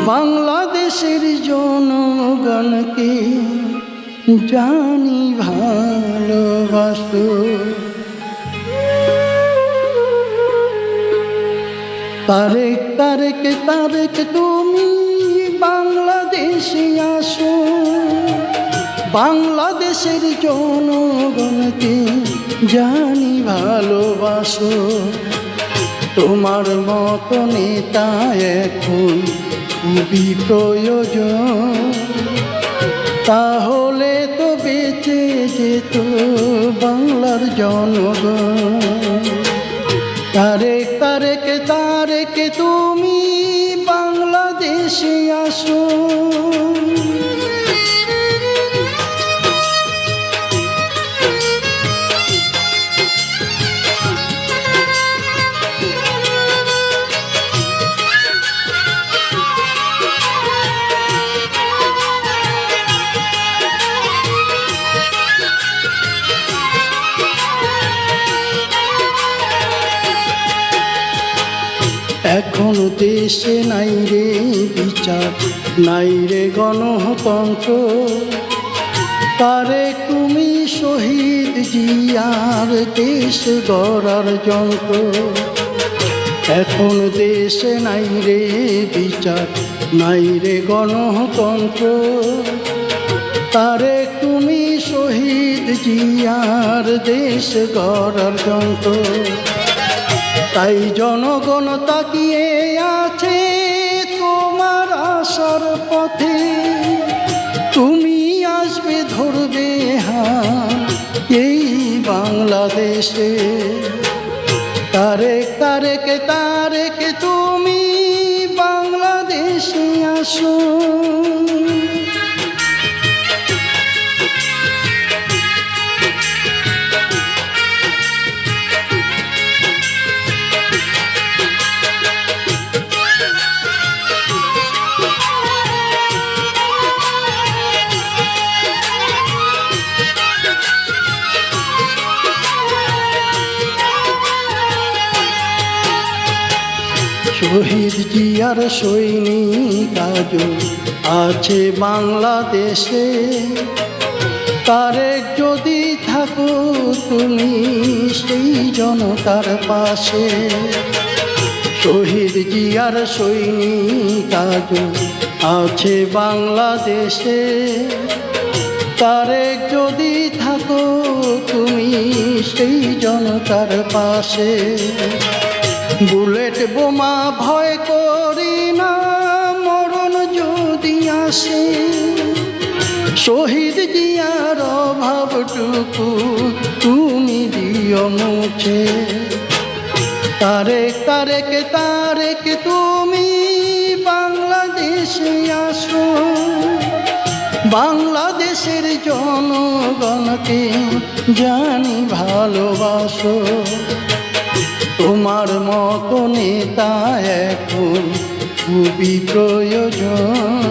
বাংলাদেশের জনগণকে জানি ভালোবাসো, তারেক তারেক তারেক তুমি বাংলাদেশে আসো। বাংলাদেশের জনগণকে জানি ভালোবাসো, তোমার মতো নেতা এখন খুবই প্রয়োজন। তাহলে তো বেঁচে যেত বাংলার জনগণ। তারেক তারেক তারেক তুমি বাংলাদেশে আসো। এখন দেশে নাই রে বিচার, নাই রে গণতন্ত্র। তারেক তুমি শহীদ জিয়ার দেশ গড়ার যন্ত্র। এখন দেশে নাই রে বিচার, নাই রে গণতন্ত্র। তারেক তুমি শহীদ জিয়ার দেশ গড়ার যন্ত্র। তাই জনগণ তাকিয়ে আছে তোমার আসার পথে। তুমি আসবে ধরবে হাত এই বাংলাদেশে। তারেক তারেক তারেক তুমি বাংলাদেশে আসো। শহীদ জিয়ার সৈনিক আজও আছে বাংলাদেশে। তারেক যদি থাকো তুমি সেই জনতার পাশে। শহীদ জিয়ার সৈনিক আজও আছে বাংলাদেশে। তারেক যদি থাকো তুমি সেই জনতার পাশে। বুলেট বোমা ভয় করি না, মরণ যদি আসে। শহীদ জিয়ার অভাবটুকু তুমি দিও মুছে। তারেক তারেক তারেক তুমি বাংলাদেশে আসো। বাংলাদেশের জনগণকে জানি ভালোবাসো, তোমার মতো নেতা এখন খুবই প্রয়োজন।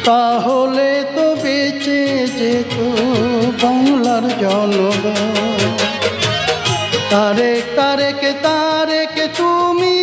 তাহলে তো বেঁচে যেত বাংলার জনগণ। তারেক তারেক তারেক তুমি